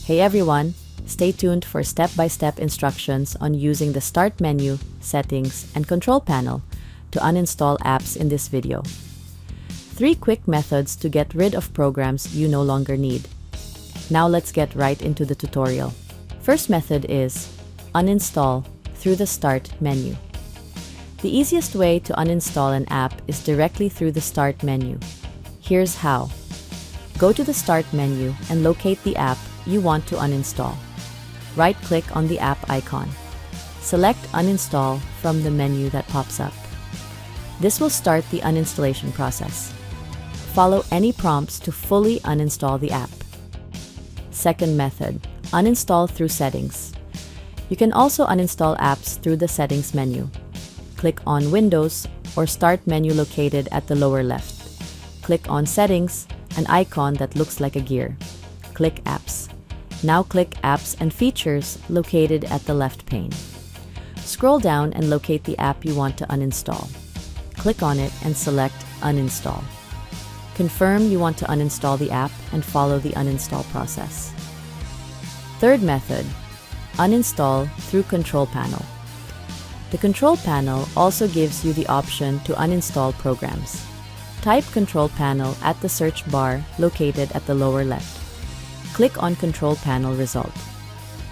Hey everyone, stay tuned for step-by-step instructions on using the Start menu, Settings, and Control panel to uninstall apps in this video. 3 quick methods to get rid of programs you no longer need. Now let's get right into the tutorial. First method is uninstall through the Start menu. The easiest way to uninstall an app is directly through the Start menu. Here's how. Go to the Start menu and locate the app you want to uninstall. Right-click on the app icon. Select Uninstall from the menu that pops up. This will start the uninstallation process. Follow any prompts to fully uninstall the app. Second method, uninstall through Settings. You can also uninstall apps through the Settings menu. Click on Windows or Start menu located at the lower left. Click on Settings, an icon that looks like a gear. Click Apps. Now click Apps and Features located at the left pane. Scroll down and locate the app you want to uninstall. Click on it and select Uninstall. Confirm you want to uninstall the app and follow the uninstall process. Third method, uninstall through Control panel. The Control panel also gives you the option to uninstall programs. Type Control panel at the search bar located at the lower left. Click on Control panel result.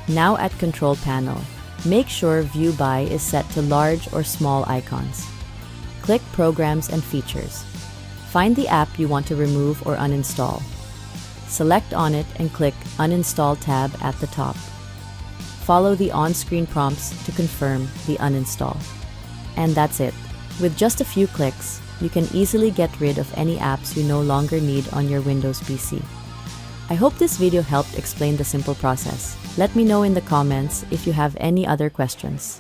Now at Control panel, make sure View By is set to large or small icons. Click Programs and Features. Find the app you want to remove or uninstall. Select on it and click Uninstall tab at the top. Follow the on-screen prompts to confirm the uninstall. And that's it. With just a few clicks, you can easily get rid of any apps you no longer need on your Windows PC. I hope this video helped explain the simple process. Let me know in the comments if you have any other questions.